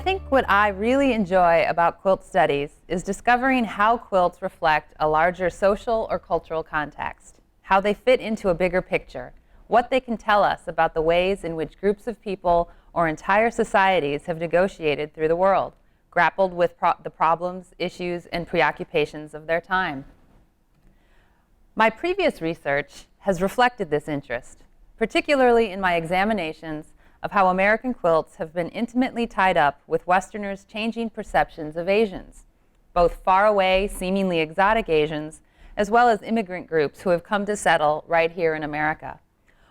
think what I really enjoy about quilt studies is discovering how quilts reflect a larger social or cultural context, how they fit into a bigger picture, what they can tell us about the ways in which groups of people or entire societies have negotiated through the world, grappled with the problems, issues, and preoccupations of their time. My previous research has reflected this interest, particularly in my examinations of how American quilts have been intimately tied up with Westerners' changing perceptions of Asians, both faraway, seemingly exotic Asians, as well as immigrant groups who have come to settle right here in America.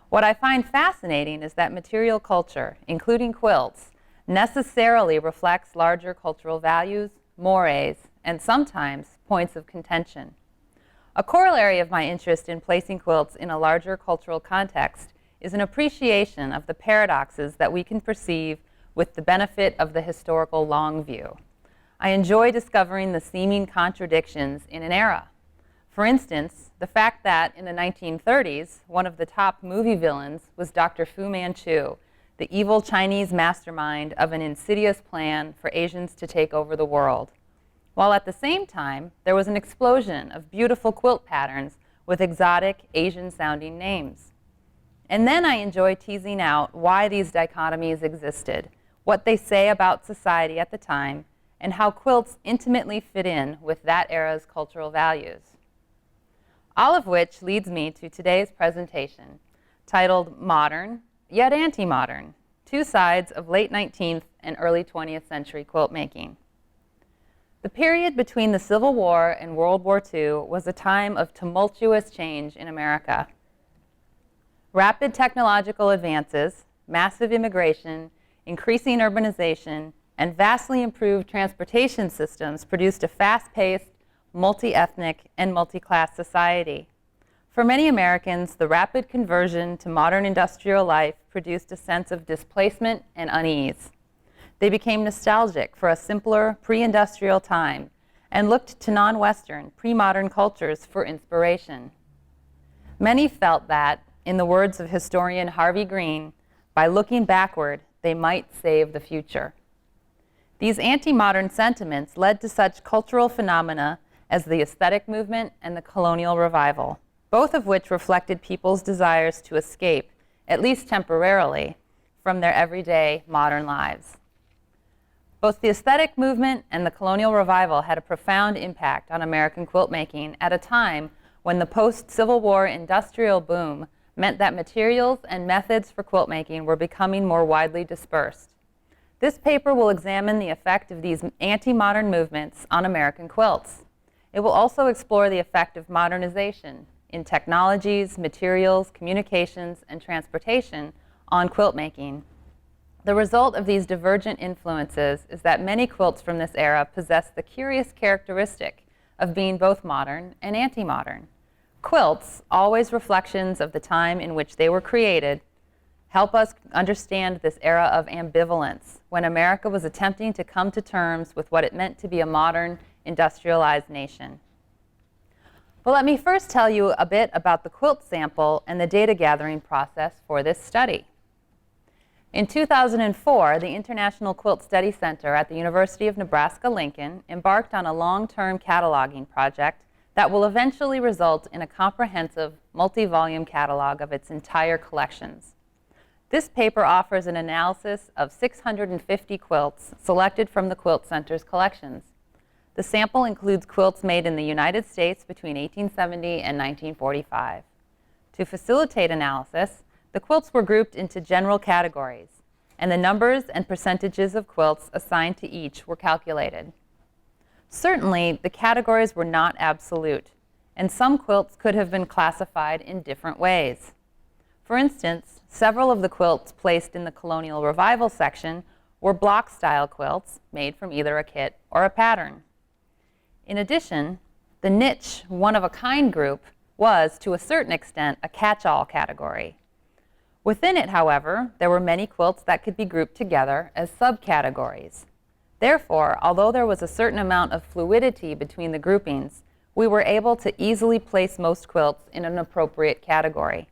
What I find fascinating is that material culture, including quilts, necessarily reflects larger cultural values, mores, and sometimes points of contention. A corollary of my interest in placing quilts in a larger cultural context is an appreciation of the paradoxes that we can perceive with the benefit of the historical long view. I enjoy discovering the seeming contradictions in an era. For instance, the fact that in the 1930s, one of the top movie villains was Dr. Fu Manchu, the evil Chinese mastermind of an insidious plan for Asians to take over the world. While at the same time, there was an explosion of beautiful quilt patterns with exotic Asian-sounding names. And then I enjoy teasing out why these dichotomies existed, what they say about society at the time, and how quilts intimately fit in with that era's cultural values. All of which leads me to today's presentation, titled Modern, Yet Anti-Modern, Two Sides of Late 19th and Early 20th Century Quilt Making. The period between the Civil War and World War II was a time of tumultuous change in America. Rapid technological advances, massive immigration, increasing urbanization, and vastly improved transportation systems produced a fast-paced, multi-ethnic, and multi-class society. For many Americans, the rapid conversion to modern industrial life produced a sense of displacement and unease. They became nostalgic for a simpler, pre-industrial time and looked to non-Western, pre-modern cultures for inspiration. Many felt that, in the words of historian Harvey Green, by looking backward, they might save the future. These anti-modern sentiments led to such cultural phenomena as the aesthetic movement and the Colonial Revival, both of which reflected people's desires to escape, at least temporarily, from their everyday modern lives. Both the aesthetic movement and the Colonial Revival had a profound impact on American quilt making at a time when the post-Civil War industrial boom meant that materials and methods for quilt making were becoming more widely dispersed. This paper will examine the effect of these anti-modern movements on American quilts. It will also explore the effect of modernization in technologies, materials, communications, and transportation on quilt making. The result of these divergent influences is that many quilts from this era possess the curious characteristic of being both modern and anti-modern. Quilts, always reflections of the time in which they were created, help us understand this era of ambivalence when America was attempting to come to terms with what it meant to be a modern, industrialized nation. But let me first tell you a bit about the quilt sample and the data gathering process for this study. In 2004, the International Quilt Study Center at the University of Nebraska-Lincoln embarked on a long-term cataloging project that will eventually result in a comprehensive, multi-volume catalog of its entire collections. This paper offers an analysis of 650 quilts selected from the Quilt Center's collections. The sample includes quilts made in the United States between 1870 and 1945. To facilitate analysis, the quilts were grouped into general categories, and the numbers and percentages of quilts assigned to each were calculated. Certainly, the categories were not absolute, and some quilts could have been classified in different ways. For instance, several of the quilts placed in the Colonial Revival section were block-style quilts made from either a kit or a pattern. In addition, the niche one-of-a-kind group was, to a certain extent, a catch-all category. Within it, however, there were many quilts that could be grouped together as subcategories. Therefore, although there was a certain amount of fluidity between the groupings, we were able to easily place most quilts in an appropriate category.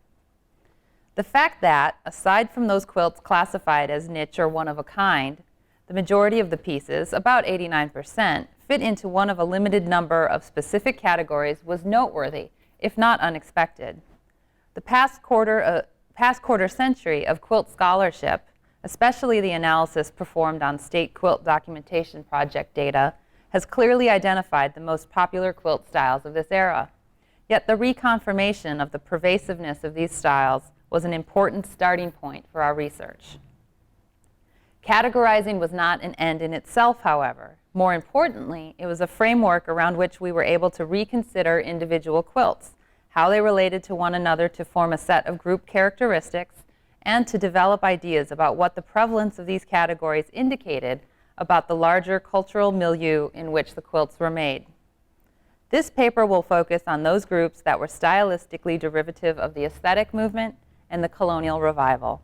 The fact that, aside from those quilts classified as niche or one of a kind, The majority of the pieces, about 89%, fit into one of a limited number of specific categories was noteworthy, if not unexpected. The past quarter century of quilt scholarship, especially the analysis performed on state quilt documentation project data, has clearly identified the most popular quilt styles of this era. Yet the reconfirmation of the pervasiveness of these styles was an important starting point for our research. Categorizing was not an end in itself, however. More importantly, it was a framework around which we were able to reconsider individual quilts, how they related to one another to form a set of group characteristics, and to develop ideas about what the prevalence of these categories indicated about the larger cultural milieu in which the quilts were made. This paper will focus on those groups that were stylistically derivative of the aesthetic movement and the Colonial Revival.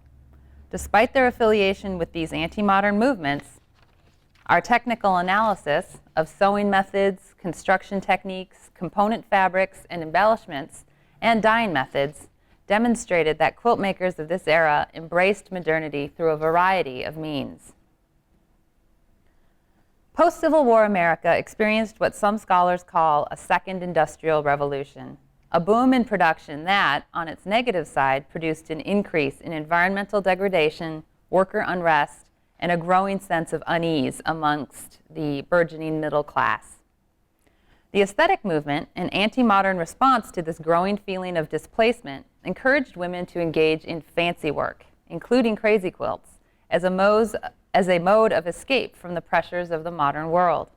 Despite their affiliation with these anti-modern movements, our technical analysis of sewing methods, construction techniques, component fabrics and embellishments, and dyeing methods demonstrated that quilt makers of this era embraced modernity through a variety of means. Post-Civil War America experienced what some scholars call a second industrial revolution, a boom in production that, on its negative side, produced an increase in environmental degradation, worker unrest, and a growing sense of unease amongst the burgeoning middle class. The aesthetic movement, an anti-modern response to this growing feeling of displacement, encouraged women to engage in fancy work, including crazy quilts, as a mode of escape from the pressures of the modern world.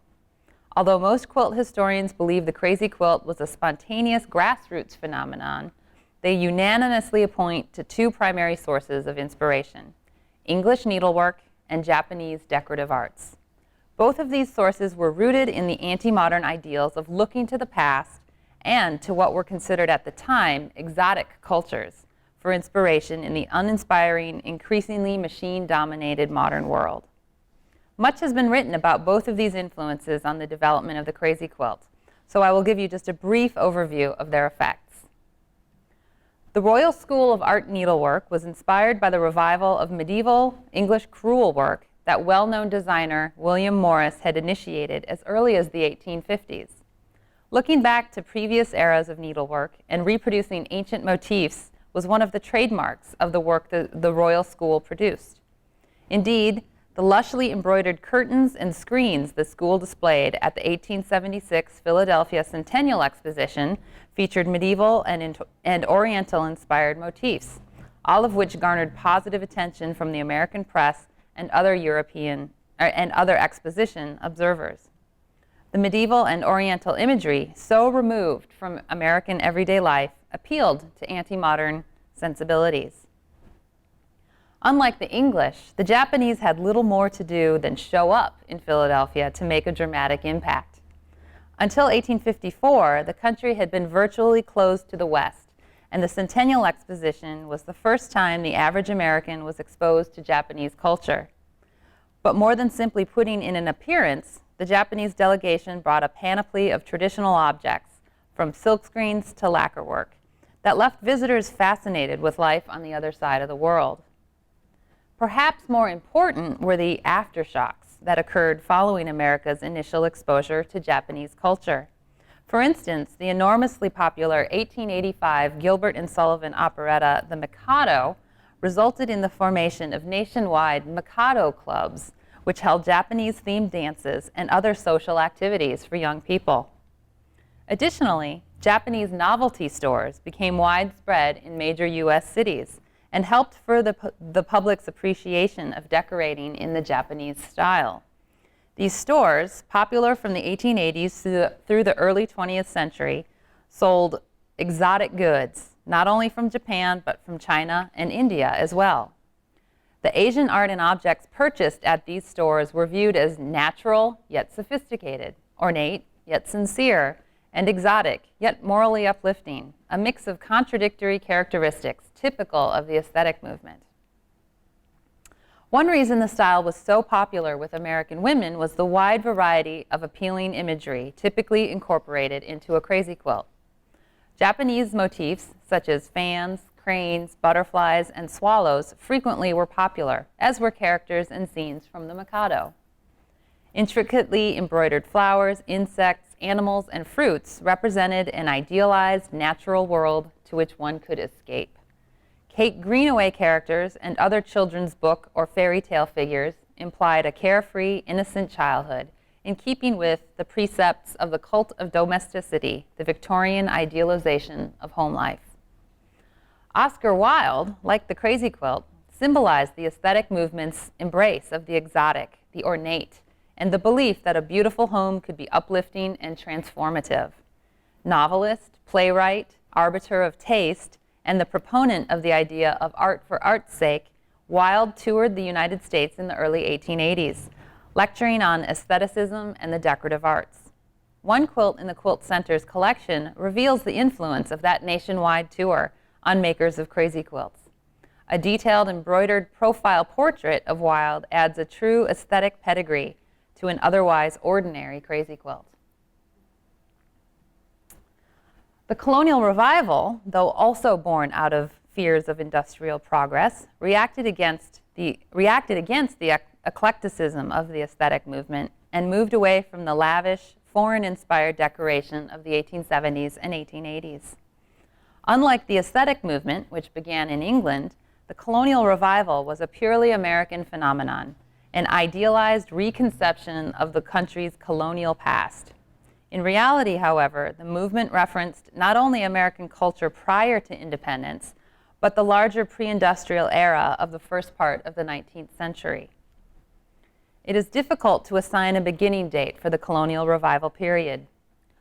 Although most quilt historians believe the crazy quilt was a spontaneous grassroots phenomenon, they unanimously point to two primary sources of inspiration: English needlework and Japanese decorative arts. Both of these sources were rooted in the anti-modern ideals of looking to the past and to what were considered at the time exotic cultures for inspiration in the uninspiring, increasingly machine-dominated modern world. Much has been written about both of these influences on the development of the crazy quilt, so I will give you just a brief overview of their effects. The Royal School of Art Needlework was inspired by the revival of medieval English crewel work that well-known designer William Morris had initiated as early as the 1850s. Looking back to previous eras of needlework and reproducing ancient motifs was one of the trademarks of the work the Royal School produced. Indeed, the lushly embroidered curtains and screens the school displayed at the 1876 Philadelphia Centennial Exposition featured medieval and Oriental-inspired motifs, all of which garnered positive attention from the American press and other exposition observers. The medieval and Oriental imagery, so removed from American everyday life, appealed to anti-modern sensibilities. Unlike the English, the Japanese had little more to do than show up in Philadelphia to make a dramatic impact. Until 1854, the country had been virtually closed to the West, and the Centennial Exposition was the first time the average American was exposed to Japanese culture. But more than simply putting in an appearance, the Japanese delegation brought a panoply of traditional objects, from silkscreens to lacquerwork, that left visitors fascinated with life on the other side of the world. Perhaps more important were the aftershocks that occurred following America's initial exposure to Japanese culture. For instance, the enormously popular 1885 Gilbert and Sullivan operetta, The Mikado, resulted in the formation of nationwide Mikado clubs, which held Japanese-themed dances and other social activities for young people. Additionally, Japanese novelty stores became widespread in major U.S. cities and helped further the public's appreciation of decorating in the Japanese style. These stores, popular from the 1880s through the early 20th century, sold exotic goods, not only from Japan, but from China and India as well. The Asian art and objects purchased at these stores were viewed as natural, yet sophisticated, ornate, yet sincere, and exotic, yet morally uplifting, a mix of contradictory characteristics typical of the aesthetic movement. One reason the style was so popular with American women was the wide variety of appealing imagery typically incorporated into a crazy quilt. Japanese motifs such as fans, cranes, butterflies, and swallows frequently were popular, as were characters and scenes from the Mikado. Intricately embroidered flowers, insects, animals, and fruits represented an idealized natural world to which one could escape. Kate Greenaway characters and other children's book or fairy tale figures implied a carefree, innocent childhood, in keeping with the precepts of the cult of domesticity, the Victorian idealization of home life. Oscar Wilde, like the Crazy Quilt, symbolized the aesthetic movement's embrace of the exotic, the ornate, and the belief that a beautiful home could be uplifting and transformative. Novelist, playwright, arbiter of taste, and the proponent of the idea of art for art's sake, Wilde toured the United States in the early 1880s, lecturing on aestheticism and the decorative arts. One quilt in the Quilt Center's collection reveals the influence of that nationwide tour on makers of crazy quilts. A detailed embroidered profile portrait of Wilde adds a true aesthetic pedigree to an otherwise ordinary crazy quilt. The Colonial Revival, though also born out of fears of industrial progress, reacted against the eclecticism of the aesthetic movement and moved away from the lavish, foreign-inspired decoration of the 1870s and 1880s. Unlike the aesthetic movement, which began in England, the Colonial Revival was a purely American phenomenon, an idealized reconception of the country's colonial past. In reality, however, the movement referenced not only American culture prior to independence, but the larger pre-industrial era of the first part of the 19th century. It is difficult to assign a beginning date for the Colonial Revival period.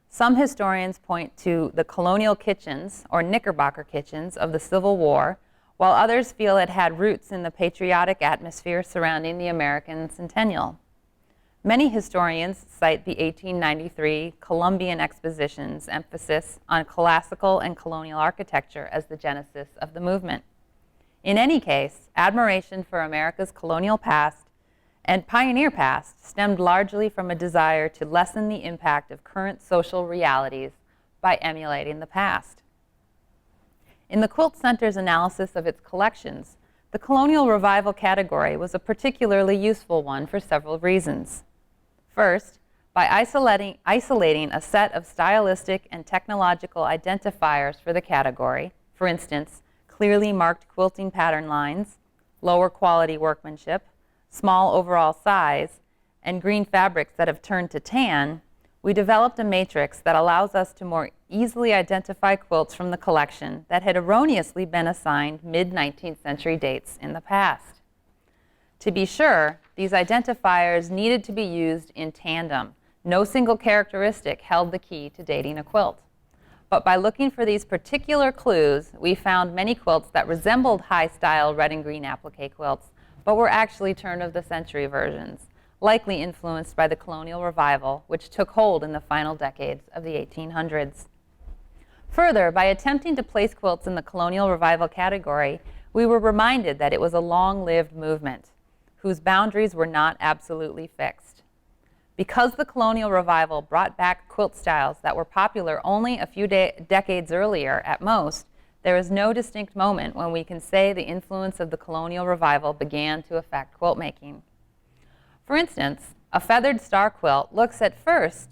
Some historians point to the colonial kitchens, or Knickerbocker kitchens, of the Civil War, while others feel it had roots in the patriotic atmosphere surrounding the American Centennial. Many historians cite the 1893 Columbian Exposition's emphasis on classical and colonial architecture as the genesis of the movement. In any case, admiration for America's colonial past and pioneer past stemmed largely from a desire to lessen the impact of current social realities by emulating the past. In the Quilt Center's analysis of its collections, the Colonial Revival category was a particularly useful one for several reasons. First, by isolating a set of stylistic and technological identifiers for the category, for instance, clearly marked quilting pattern lines, lower quality workmanship, small overall size, and green fabrics that have turned to tan, we developed a matrix that allows us to more easily identify quilts from the collection that had erroneously been assigned mid-19th century dates in the past. To be sure, these identifiers needed to be used in tandem. No single characteristic held the key to dating a quilt. But by looking for these particular clues, we found many quilts that resembled high-style red and green applique quilts, but were actually turn-of-the-century versions, likely influenced by the Colonial Revival, which took hold in the final decades of the 1800s. Further, by attempting to place quilts in the Colonial Revival category, we were reminded that it was a long-lived movement, whose boundaries were not absolutely fixed. Because the Colonial Revival brought back quilt styles that were popular only a few decades earlier at most, there is no distinct moment when we can say the influence of the Colonial Revival began to affect quilt making. For instance, a feathered star quilt looks at first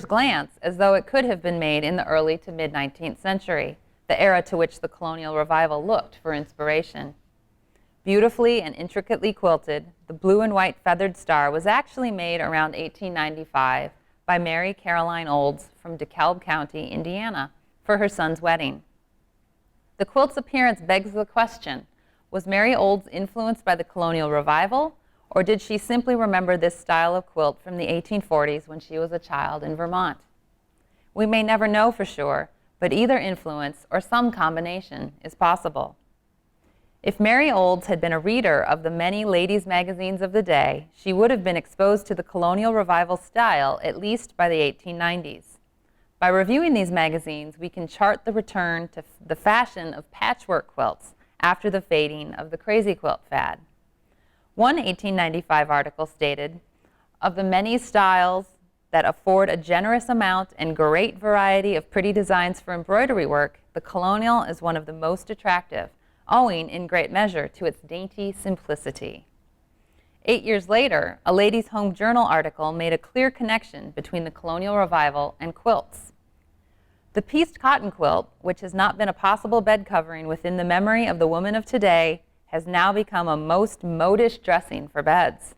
glance as though it could have been made in the early to mid-19th century, the era to which the Colonial Revival looked for inspiration. Beautifully and intricately quilted, the blue and white feathered star was actually made around 1895 by Mary Caroline Olds from DeKalb County, Indiana, for her son's wedding. The quilt's appearance begs the question, was Mary Olds influenced by the Colonial Revival, or did she simply remember this style of quilt from the 1840s when she was a child in Vermont? We may never know for sure, but either influence or some combination is possible. If Mary Olds had been a reader of the many ladies' magazines of the day, she would have been exposed to the Colonial Revival style at least by the 1890s. By reviewing these magazines, we can chart the return to the fashion of patchwork quilts after the fading of the crazy quilt fad. One 1895 article stated, "Of the many styles that afford a generous amount and great variety of pretty designs for embroidery work, the Colonial is one of the most attractive, owing in great measure to its dainty simplicity. 8 years later, a Ladies' Home Journal article made a clear connection between the Colonial Revival and quilts. The pieced cotton quilt, which has not been a possible bed covering within the memory of the woman of today, has now become a most modish dressing for beds.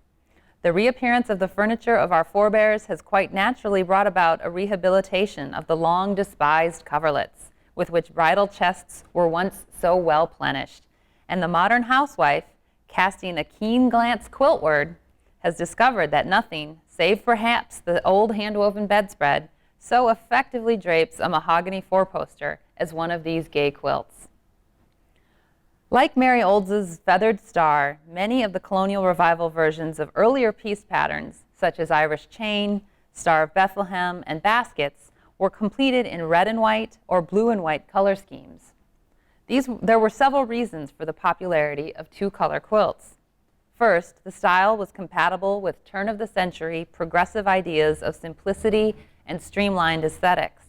The reappearance of the furniture of our forebears has quite naturally brought about a rehabilitation of the long despised coverlets, with which bridal chests were once so well plenished, and the modern housewife, casting a keen glance quiltward, has discovered that nothing, save perhaps the old hand-woven bedspread, so effectively drapes a mahogany four-poster as one of these gay quilts. Like Mary Olds's Feathered Star, many of the Colonial Revival versions of earlier piece patterns, such as Irish Chain, Star of Bethlehem, and baskets, were completed in red and white or blue and white color schemes. There were several reasons for the popularity of two-color quilts. First, the style was compatible with turn-of-the-century progressive ideas of simplicity and streamlined aesthetics.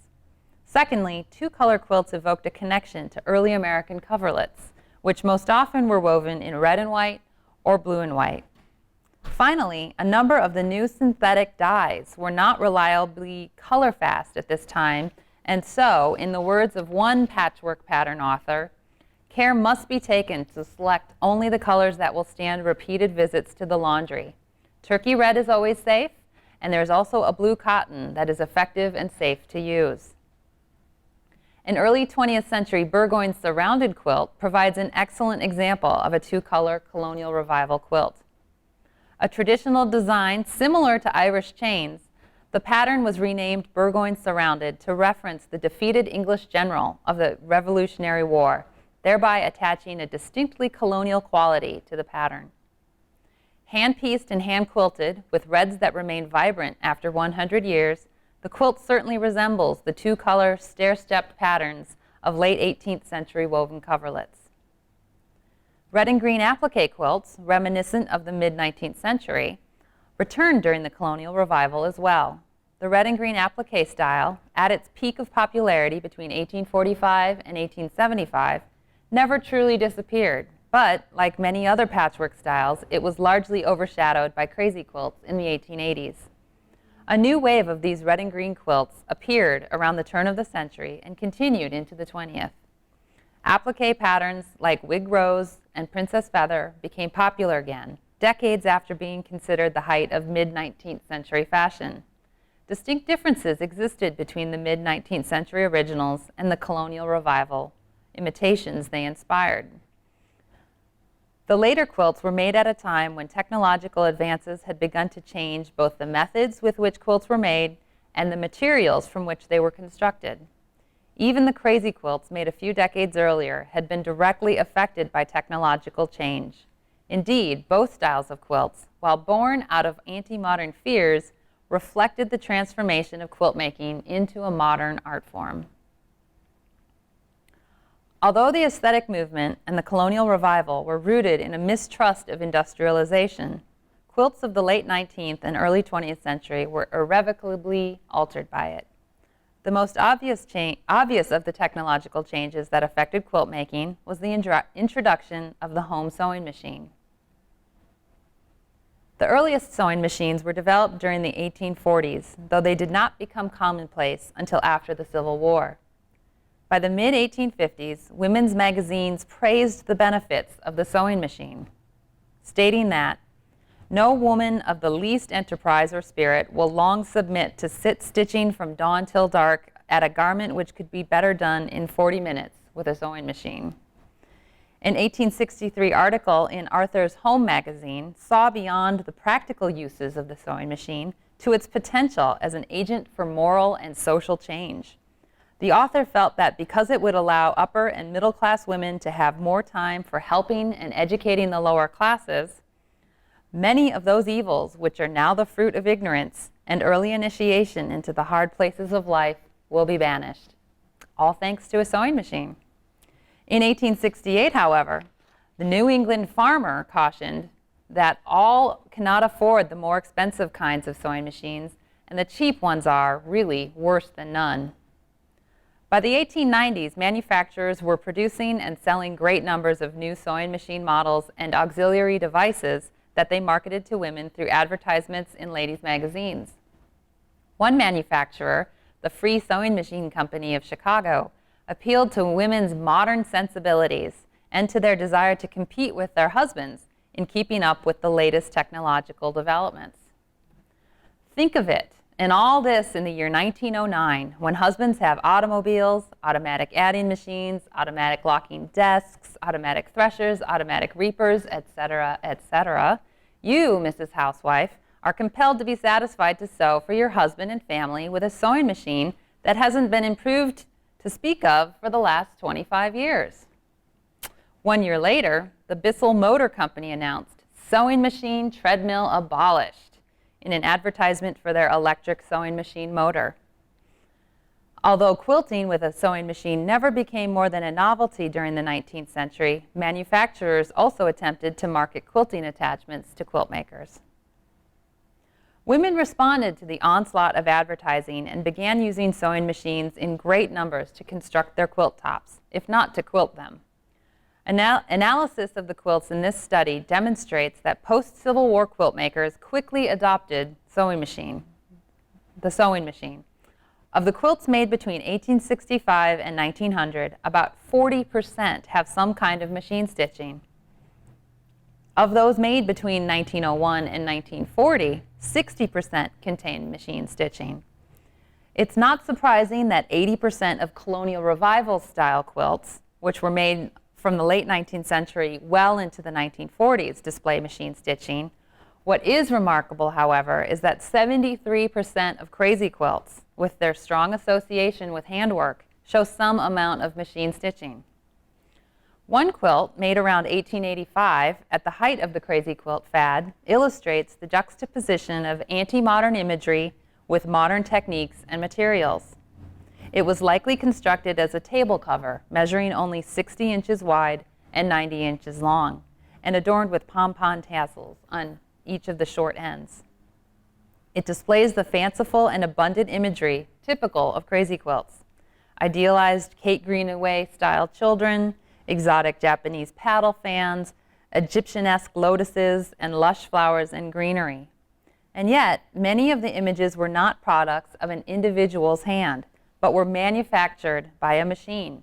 Secondly, two-color quilts evoked a connection to early American coverlets, which most often were woven in red and white or blue and white. Finally, a number of the new synthetic dyes were not reliably color-fast at this time, and so, in the words of one patchwork pattern author, care must be taken to select only the colors that will stand repeated visits to the laundry. Turkey red is always safe, and there's also a blue cotton that is effective and safe to use. An early 20th century Burgoyne surrounded quilt provides an excellent example of a two-color Colonial Revival quilt. A traditional design similar to Irish Chains, the pattern was renamed Burgoyne Surrounded to reference the defeated English general of the Revolutionary War, thereby attaching a distinctly colonial quality to the pattern. Hand-pieced and hand-quilted, with reds that remain vibrant after 100 years, the quilt certainly resembles the two-color, stair-stepped patterns of late 18th century woven coverlets. Red and green applique quilts, reminiscent of the mid-19th century, returned during the Colonial Revival as well. The red and green applique style, at its peak of popularity between 1845 and 1875, never truly disappeared, but, like many other patchwork styles, it was largely overshadowed by crazy quilts in the 1880s. A new wave of these red and green quilts appeared around the turn of the century and continued into the 20th. Applique patterns like Wig Rose and Princess Feather became popular again, decades after being considered the height of mid-19th century fashion. Distinct differences existed between the mid-19th century originals and the Colonial Revival imitations they inspired. The later quilts were made at a time when technological advances had begun to change both the methods with which quilts were made and the materials from which they were constructed. Even the crazy quilts made a few decades earlier had been directly affected by technological change. Indeed, both styles of quilts, while born out of anti-modern fears, reflected the transformation of quilt making into a modern art form. Although the aesthetic movement and the Colonial Revival were rooted in a mistrust of industrialization, quilts of the late 19th and early 20th century were irrevocably altered by it. The most obvious of the technological changes that affected quilt making was the introduction of the home sewing machine. The earliest sewing machines were developed during the 1840s, though they did not become commonplace until after the Civil War. By the mid-1850s, women's magazines praised the benefits of the sewing machine, stating that no woman of the least enterprise or spirit will long submit to sit stitching from dawn till dark at a garment which could be better done in 40 minutes with a sewing machine. An 1863 article in Arthur's Home magazine saw beyond the practical uses of the sewing machine to its potential as an agent for moral and social change. The author felt that because it would allow upper and middle class women to have more time for helping and educating the lower classes, many of those evils which are now the fruit of ignorance and early initiation into the hard places of life will be banished, all thanks to a sewing machine. In 1868, however, the New England farmer cautioned that all cannot afford the more expensive kinds of sewing machines, and the cheap ones are, really, worse than none. By the 1890s, manufacturers were producing and selling great numbers of new sewing machine models and auxiliary devices that they marketed to women through advertisements in ladies' magazines. One manufacturer, the Free Sewing Machine Company of Chicago, appealed to women's modern sensibilities and to their desire to compete with their husbands in keeping up with the latest technological developments. Think of it, and all this in the year 1909, when husbands have automobiles, automatic adding machines, automatic locking desks, automatic threshers, automatic reapers, etc., etc., you, Mrs. Housewife, are compelled to be satisfied to sew for your husband and family with a sewing machine that hasn't been improved to speak of for the last 25 years. 1 year later, the Bissell Motor Company announced, "Sewing machine treadmill abolished," in an advertisement for their electric sewing machine motor. Although quilting with a sewing machine never became more than a novelty during the 19th century, manufacturers also attempted to market quilting attachments to quilt makers. Women responded to the onslaught of advertising and began using sewing machines in great numbers to construct their quilt tops, if not to quilt them. Analysis of the quilts in this study demonstrates that post-Civil War quilt makers quickly adopted the sewing machine. Of the quilts made between 1865 and 1900, about 40% have some kind of machine stitching. Of those made between 1901 and 1940, 60% contain machine stitching. It's not surprising that 80% of Colonial Revival style quilts, which were made from the late 19th century well into the 1940s, display machine stitching. What is remarkable, however, is that 73% of crazy quilts, with their strong association with handwork, show some amount of machine stitching. One quilt, made around 1885, at the height of the crazy quilt fad, illustrates the juxtaposition of anti-modern imagery with modern techniques and materials. It was likely constructed as a table cover, measuring only 60 inches wide and 90 inches long, and adorned with pom-pom tassels on each of the short ends. It displays the fanciful and abundant imagery typical of crazy quilts: idealized Kate Greenaway-style children, exotic Japanese paddle fans, Egyptian-esque lotuses, and lush flowers and greenery. And yet, many of the images were not products of an individual's hand, but were manufactured by a machine.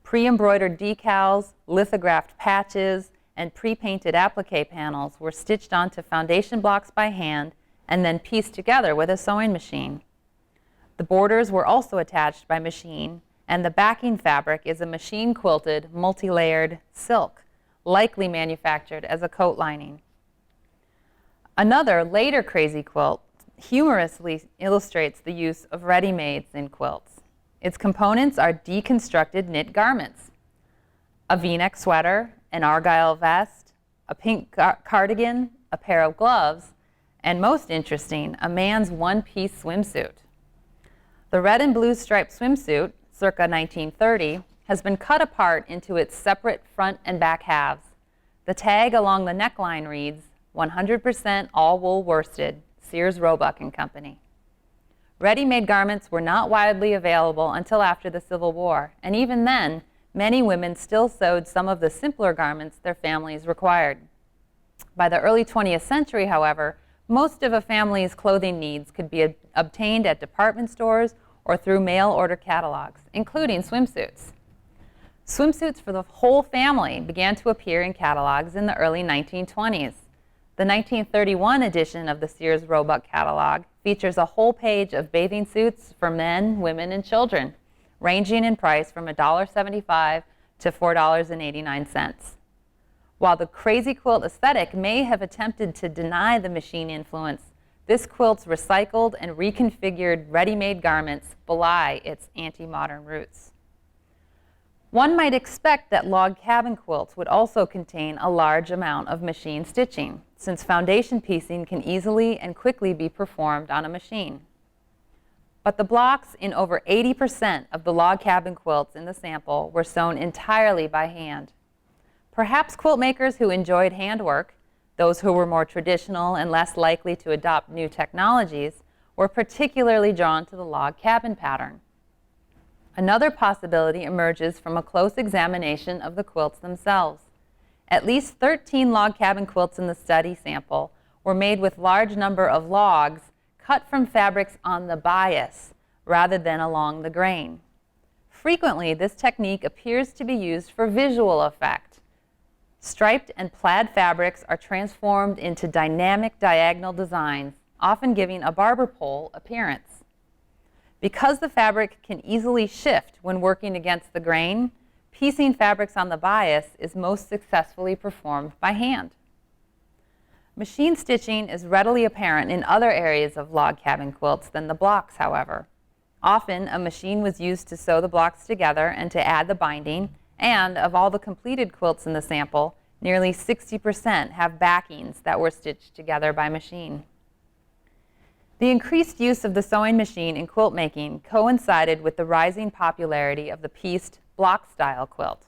Pre-embroidered decals, lithographed patches, and pre-painted applique panels were stitched onto foundation blocks by hand and then pieced together with a sewing machine. The borders were also attached by machine, and the backing fabric is a machine-quilted, multi-layered silk, likely manufactured as a coat lining. Another later crazy quilt humorously illustrates the use of ready-mades in quilts. Its components are deconstructed knit garments: a V-neck sweater, an argyle vest, a pink cardigan, a pair of gloves, and most interesting, a man's one-piece swimsuit. The red and blue striped swimsuit, circa 1930, has been cut apart into its separate front and back halves. The tag along the neckline reads, 100% all-wool worsted, Sears, Roebuck and Company. Ready-made garments were not widely available until after the Civil War, and even then, many women still sewed some of the simpler garments their families required. By the early 20th century, however, most of a family's clothing needs could be obtained at department stores or through mail-order catalogs, including swimsuits. Swimsuits for the whole family began to appear in catalogs in the early 1920s. The 1931 edition of the Sears Roebuck catalog features a whole page of bathing suits for men, women, and children, ranging in price from $1.75 to $4.89. While the crazy quilt aesthetic may have attempted to deny the machine influence, this quilt's recycled and reconfigured ready-made garments belie its anti-modern roots. One might expect that log cabin quilts would also contain a large amount of machine stitching, since foundation piecing can easily and quickly be performed on a machine. But the blocks in over 80% of the log cabin quilts in the sample were sewn entirely by hand. Perhaps quilt makers who enjoyed handwork, those who were more traditional and less likely to adopt new technologies, were particularly drawn to the log cabin pattern. Another possibility emerges from a close examination of the quilts themselves. At least 13 log cabin quilts in the study sample were made with large number of logs cut from fabrics on the bias rather than along the grain. Frequently, this technique appears to be used for visual effect. Striped and plaid fabrics are transformed into dynamic diagonal designs, often giving a barber pole appearance. Because the fabric can easily shift when working against the grain, piecing fabrics on the bias is most successfully performed by hand. Machine stitching is readily apparent in other areas of log cabin quilts than the blocks, however. Often, a machine was used to sew the blocks together and to add the binding, and of all the completed quilts in the sample, nearly 60% have backings that were stitched together by machine. The increased use of the sewing machine in quilt making coincided with the rising popularity of the pieced block-style quilt.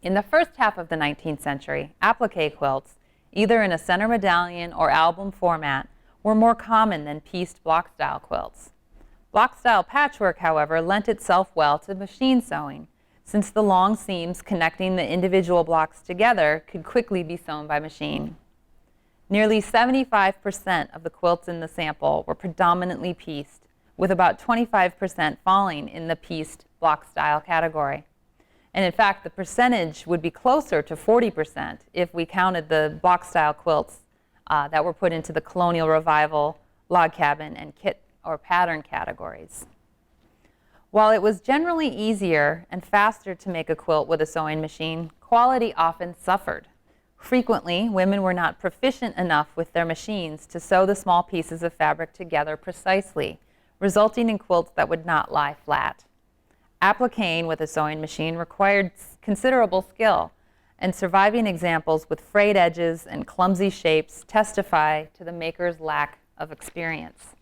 In the first half of the 19th century, applique quilts, either in a center medallion or album format, were more common than pieced block-style quilts. Block-style patchwork, however, lent itself well to machine sewing, since the long seams connecting the individual blocks together could quickly be sewn by machine. Nearly 75% of the quilts in the sample were predominantly pieced, with about 25% falling in the pieced block-style category. And in fact, the percentage would be closer to 40% if we counted the block-style quilts that were put into the Colonial Revival, log cabin, and kit or pattern categories. While it was generally easier and faster to make a quilt with a sewing machine, quality often suffered. Frequently, women were not proficient enough with their machines to sew the small pieces of fabric together precisely, resulting in quilts that would not lie flat. Appliquing with a sewing machine required considerable skill, and surviving examples with frayed edges and clumsy shapes testify to the maker's lack of experience.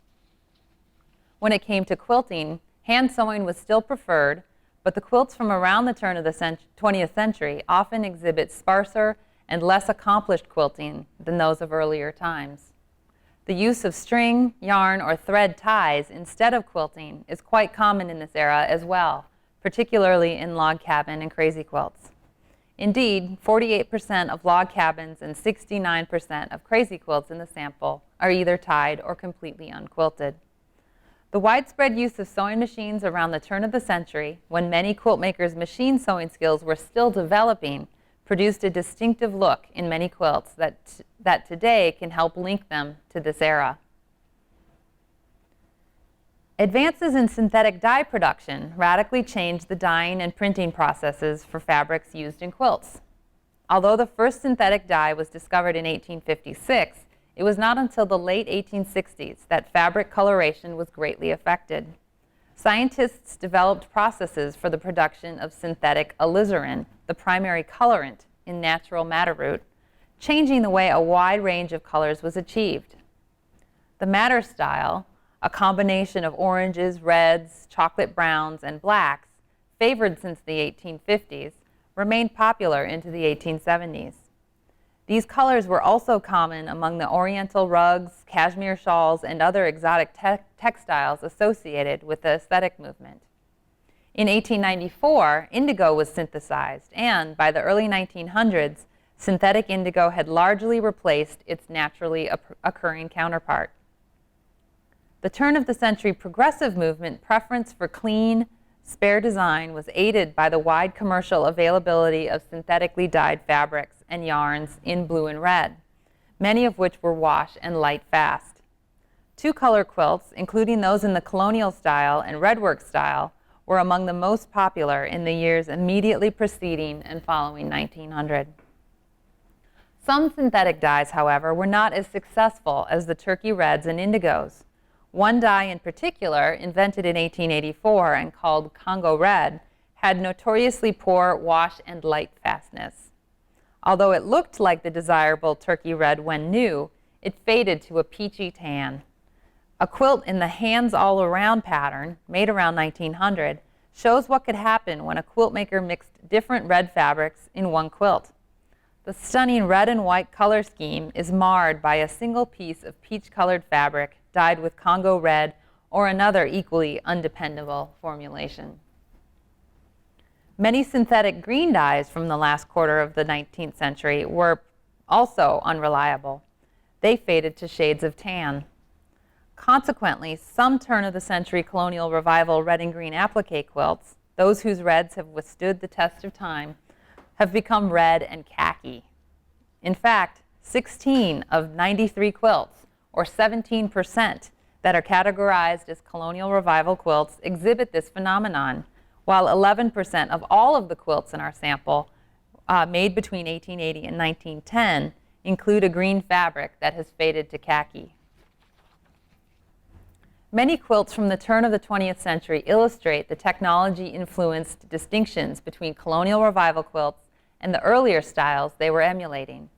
When it came to quilting, hand sewing was still preferred, but the quilts from around the turn of the 20th century often exhibit sparser and less accomplished quilting than those of earlier times. The use of string, yarn, or thread ties instead of quilting is quite common in this era as well, particularly in log cabin and crazy quilts. Indeed, 48% of log cabins and 69% of crazy quilts in the sample are either tied or completely unquilted. The widespread use of sewing machines around the turn of the century, when many quilt makers' machine sewing skills were still developing, produced a distinctive look in many quilts that today can help link them to this era. Advances in synthetic dye production radically changed the dyeing and printing processes for fabrics used in quilts. Although the first synthetic dye was discovered in 1856, it was not until the late 1860s that fabric coloration was greatly affected. Scientists developed processes for the production of synthetic alizarin, the primary colorant in natural madder root, changing the way a wide range of colors was achieved. The madder style, a combination of oranges, reds, chocolate browns, and blacks, favored since the 1850s, remained popular into the 1870s. These colors were also common among the oriental rugs, cashmere shawls, and other exotic textiles associated with the aesthetic movement. In 1894, indigo was synthesized, and by the early 1900s, synthetic indigo had largely replaced its naturally occurring counterpart. The turn-of-the-century progressive movement preference for clean, spare design was aided by the wide commercial availability of synthetically dyed fabrics and yarns in blue and red, many of which were wash and light fast. Two-color quilts, including those in the colonial style and redwork style, were among the most popular in the years immediately preceding and following 1900. Some synthetic dyes, however, were not as successful as the turkey reds and indigos. One dye in particular, invented in 1884 and called Congo Red, had notoriously poor wash and light fastness. Although it looked like the desirable turkey red when new, it faded to a peachy tan. A quilt in the hands all around pattern, made around 1900, shows what could happen when a quilt maker mixed different red fabrics in one quilt. The stunning red and white color scheme is marred by a single piece of peach-colored fabric dyed with Congo red or another equally undependable formulation. Many synthetic green dyes from the last quarter of the 19th century were also unreliable. They faded to shades of tan. Consequently, some turn-of-the-century Colonial Revival red and green applique quilts, those whose reds have withstood the test of time, have become red and khaki. In fact, 16 of 93 quilts, or 17%, that are categorized as Colonial Revival quilts exhibit this phenomenon, while 11% of all of the quilts in our sample made between 1880 and 1910 include a green fabric that has faded to khaki. Many quilts from the turn of the 20th century illustrate the technology-influenced distinctions between Colonial Revival quilts and the earlier styles they were emulating.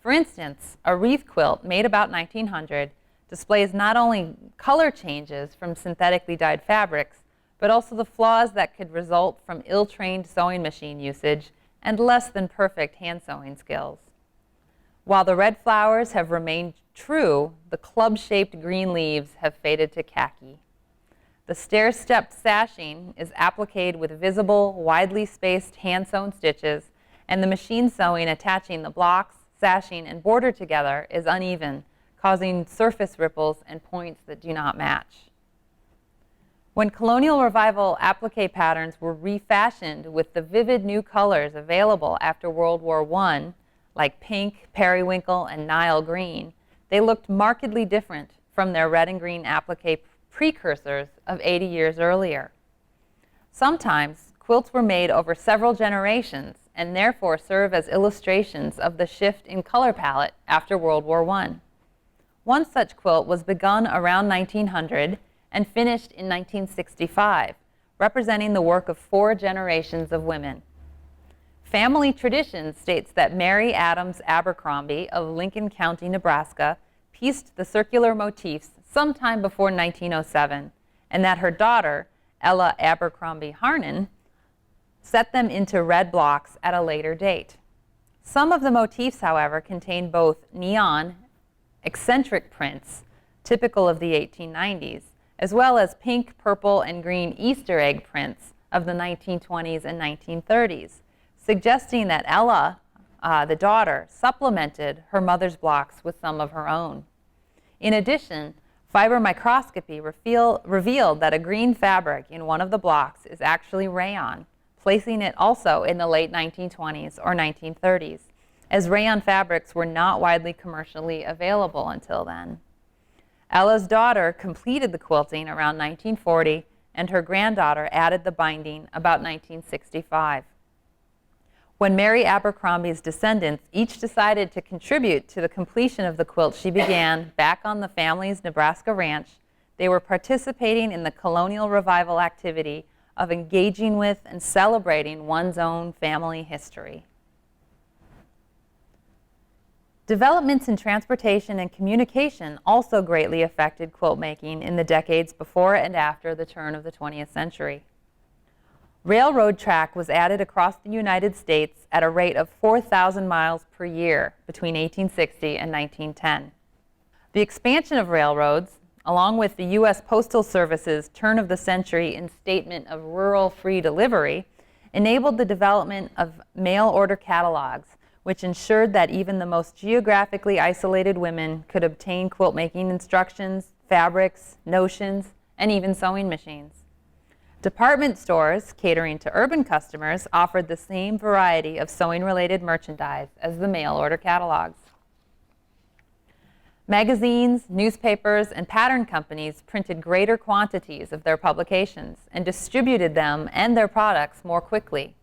For instance, a wreath quilt made about 1900 displays not only color changes from synthetically dyed fabrics, but also the flaws that could result from ill-trained sewing machine usage and less than perfect hand sewing skills. While the red flowers have remained true, the club-shaped green leaves have faded to khaki. The stair-step sashing is appliqued with visible, widely spaced hand-sewn stitches, and the machine sewing attaching the blocks, sashing, and border together is uneven, causing surface ripples and points that do not match. When Colonial Revival applique patterns were refashioned with the vivid new colors available after World War I, like pink, periwinkle, and Nile green, they looked markedly different from their red and green applique precursors of 80 years earlier. Sometimes, quilts were made over several generations and therefore serve as illustrations of the shift in color palette after World War I. One such quilt was begun around 1900 and finished in 1965, representing the work of 4 generations of women. Family tradition states that Mary Adams Abercrombie of Lincoln County, Nebraska, pieced the circular motifs sometime before 1907, and that her daughter, Ella Abercrombie Harnan, set them into red blocks at a later date. Some of the motifs, however, contain both neon, eccentric prints, typical of the 1890s, as well as pink, purple, and green Easter egg prints of the 1920s and 1930s, suggesting that Ella, the daughter, supplemented her mother's blocks with some of her own. In addition, fiber microscopy revealed that a green fabric in one of the blocks is actually rayon, placing it also in the late 1920s or 1930s, as rayon fabrics were not widely commercially available until then. Ella's daughter completed the quilting around 1940, and her granddaughter added the binding about 1965. When Mary Abercrombie's descendants each decided to contribute to the completion of the quilt she began back on the family's Nebraska ranch, they were participating in the Colonial Revival activity of engaging with and celebrating one's own family history. Developments in transportation and communication also greatly affected quilt making in the decades before and after the turn of the 20th century. Railroad track was added across the United States at a rate of 4,000 miles per year between 1860 and 1910. The expansion of railroads, along with the U.S. Postal Service's turn of the century instatement of rural free delivery, enabled the development of mail order catalogs, which ensured that even the most geographically isolated women could obtain quilt making instructions, fabrics, notions, and even sewing machines. Department stores, catering to urban customers, offered the same variety of sewing-related merchandise as the mail order catalogs. Magazines, newspapers, and pattern companies printed greater quantities of their publications and distributed them and their products more quickly.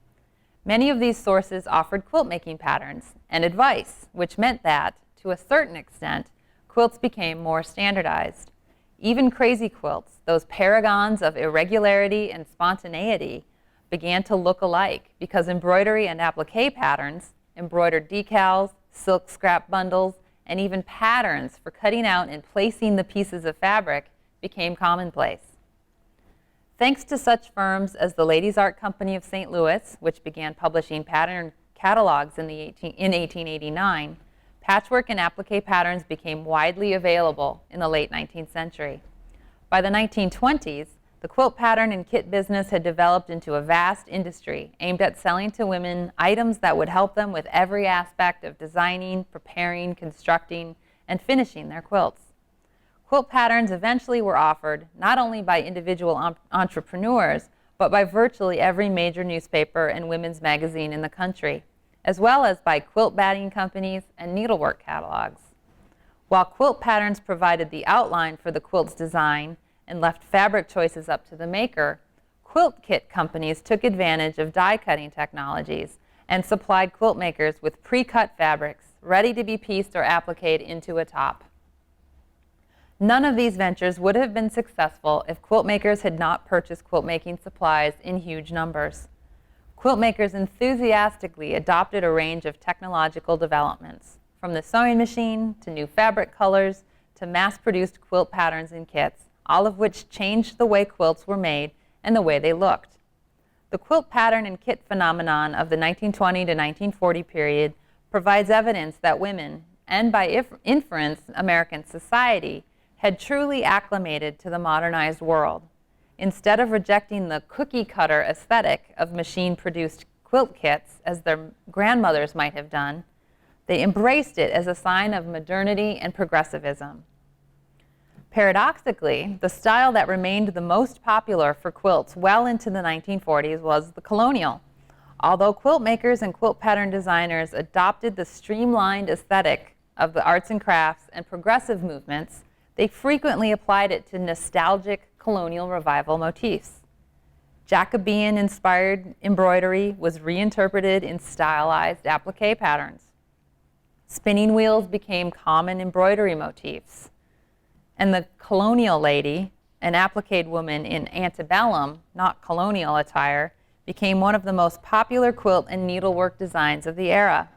Many of these sources offered quilt-making patterns and advice, which meant that, to a certain extent, quilts became more standardized. Even crazy quilts, those paragons of irregularity and spontaneity, began to look alike because embroidery and applique patterns, embroidered decals, silk scrap bundles, and even patterns for cutting out and placing the pieces of fabric became commonplace. Thanks to such firms as the Ladies' Art Company of St. Louis, which began publishing pattern catalogs in 1889, patchwork and applique patterns became widely available in the late 19th century. By the 1920s, The quilt pattern and kit business had developed into a vast industry aimed at selling to women items that would help them with every aspect of designing, preparing, constructing, and finishing their quilts. Quilt patterns eventually were offered not only by individual entrepreneurs, but by virtually every major newspaper and women's magazine in the country, as well as by quilt batting companies and needlework catalogs. While quilt patterns provided the outline for the quilt's design and left fabric choices up to the maker, quilt kit companies took advantage of die-cutting technologies and supplied quilt makers with pre-cut fabrics ready to be pieced or appliqued into a top. None of these ventures would have been successful if quilt makers had not purchased quilt making supplies in huge numbers. Quilt makers enthusiastically adopted a range of technological developments, from the sewing machine to new fabric colors to mass-produced quilt patterns and kits, all of which changed the way quilts were made and the way they looked. The quilt pattern and kit phenomenon of the 1920 to 1940 period provides evidence that women, and by inference American society, had truly acclimated to the modernized world. Instead of rejecting the cookie-cutter aesthetic of machine-produced quilt kits, as their grandmothers might have done, they embraced it as a sign of modernity and progressivism. Paradoxically, the style that remained the most popular for quilts well into the 1940s was the colonial. Although quilt makers and quilt pattern designers adopted the streamlined aesthetic of the arts and crafts and progressive movements, they frequently applied it to nostalgic Colonial Revival motifs. Jacobean-inspired embroidery was reinterpreted in stylized applique patterns. Spinning wheels became common embroidery motifs. And the colonial lady, an appliqued woman in antebellum, not colonial attire, became one of the most popular quilt and needlework designs of the era.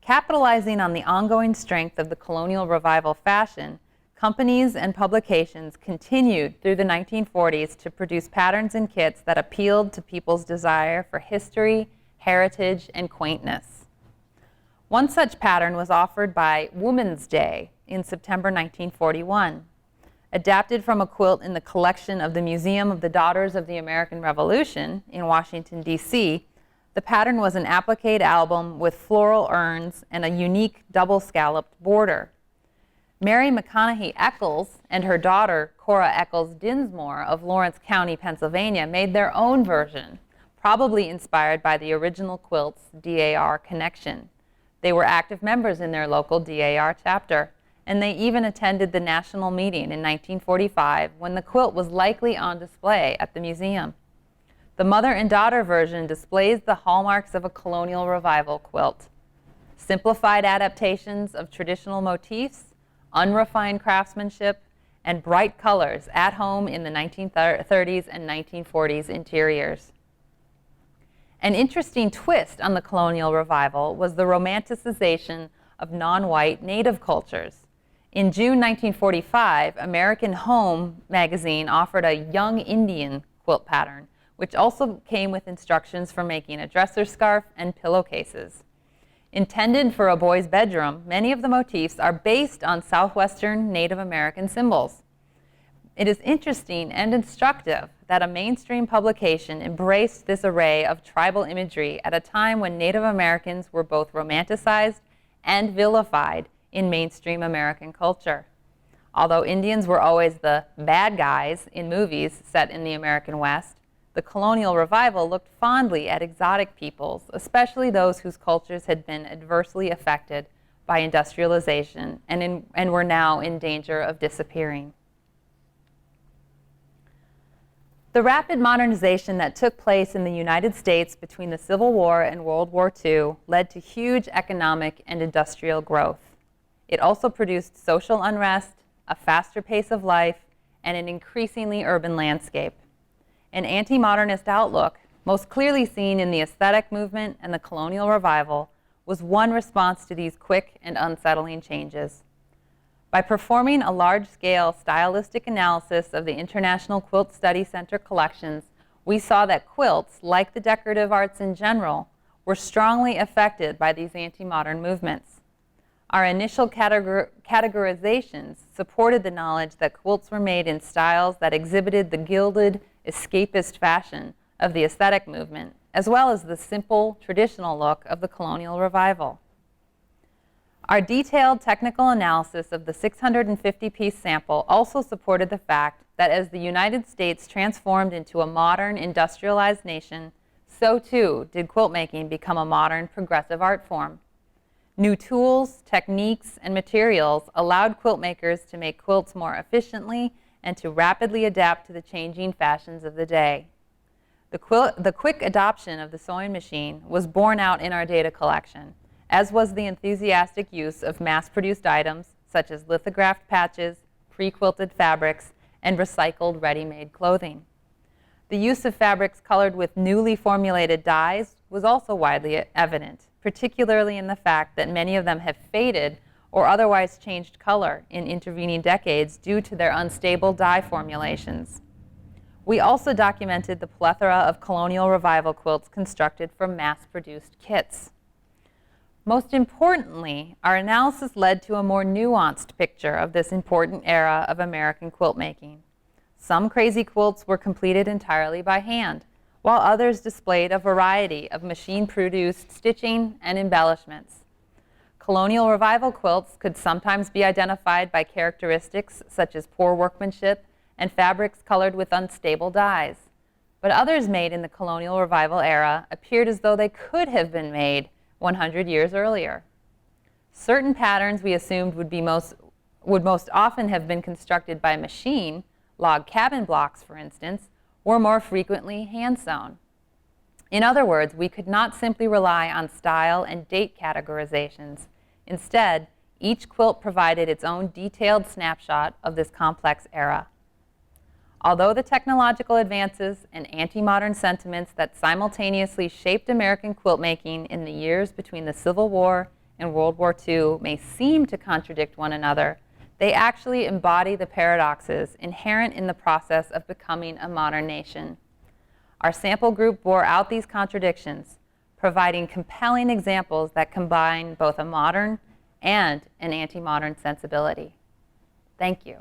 Capitalizing on the ongoing strength of the Colonial Revival fashion, companies and publications continued through the 1940s to produce patterns and kits that appealed to people's desire for history, heritage, and quaintness. One such pattern was offered by Woman's Day in September 1941. Adapted from a quilt in the collection of the Museum of the Daughters of the American Revolution in Washington, D.C., the pattern was an appliqued album with floral urns and a unique double-scalloped border. Mary McConaughey Eccles and her daughter, Cora Eccles Dinsmore of Lawrence County, Pennsylvania, made their own version, probably inspired by the original quilt's DAR connection. They were active members in their local DAR chapter, and they even attended the national meeting in 1945 when the quilt was likely on display at the museum. The mother and daughter version displays the hallmarks of a Colonial Revival quilt: simplified adaptations of traditional motifs, unrefined craftsmanship, and bright colors at home in the 1930s and 1940s interiors. An interesting twist on the Colonial Revival was the romanticization of non-white native cultures. In June 1945, American Home magazine offered a Young Indian quilt pattern, which also came with instructions for making a dresser scarf and pillowcases. Intended for a boy's bedroom, many of the motifs are based on Southwestern Native American symbols. It is interesting and instructive that a mainstream publication embraced this array of tribal imagery at a time when Native Americans were both romanticized and vilified in mainstream American culture. Although Indians were always the bad guys in movies set in the American West, the Colonial Revival looked fondly at exotic peoples, especially those whose cultures had been adversely affected by industrialization and were now in danger of disappearing. The rapid modernization that took place in the United States between the Civil War and World War II led to huge economic and industrial growth. It also produced social unrest, a faster pace of life, and an increasingly urban landscape. An anti-modernist outlook, most clearly seen in the aesthetic movement and the Colonial Revival, was one response to these quick and unsettling changes. By performing a large-scale stylistic analysis of the International Quilt Study Center collections, we saw that quilts, like the decorative arts in general, were strongly affected by these anti-modern movements. Our initial categorizations supported the knowledge that quilts were made in styles that exhibited the gilded, escapist fashion of the aesthetic movement, as well as the simple, traditional look of the Colonial Revival. Our detailed technical analysis of the 650-piece sample also supported the fact that as the United States transformed into a modern, industrialized nation, so too did quilt making become a modern, progressive art form. New tools, techniques, and materials allowed quilt makers to make quilts more efficiently and to rapidly adapt to the changing fashions of the day. The quick adoption of the sewing machine was borne out in our data collection, as was the enthusiastic use of mass-produced items such as lithographed patches, pre-quilted fabrics, and recycled ready-made clothing. The use of fabrics colored with newly formulated dyes was also widely evident, particularly in the fact that many of them have faded or otherwise changed color in intervening decades due to their unstable dye formulations. We also documented the plethora of Colonial Revival quilts constructed from mass-produced kits. Most importantly, our analysis led to a more nuanced picture of this important era of American quilt making. Some crazy quilts were completed entirely by hand, while others displayed a variety of machine-produced stitching and embellishments. Colonial Revival quilts could sometimes be identified by characteristics such as poor workmanship and fabrics colored with unstable dyes, but others made in the Colonial Revival era appeared as though they could have been made 100 years earlier. Certain patterns we assumed would most often have been constructed by machine, log cabin blocks for instance, were more frequently hand-sewn. In other words, we could not simply rely on style and date categorizations. Instead, each quilt provided its own detailed snapshot of this complex era. Although the technological advances and anti-modern sentiments that simultaneously shaped American quilt making in the years between the Civil War and World War II may seem to contradict one another, they actually embody the paradoxes inherent in the process of becoming a modern nation. Our sample group bore out these contradictions, providing compelling examples that combine both a modern and an anti-modern sensibility. Thank you.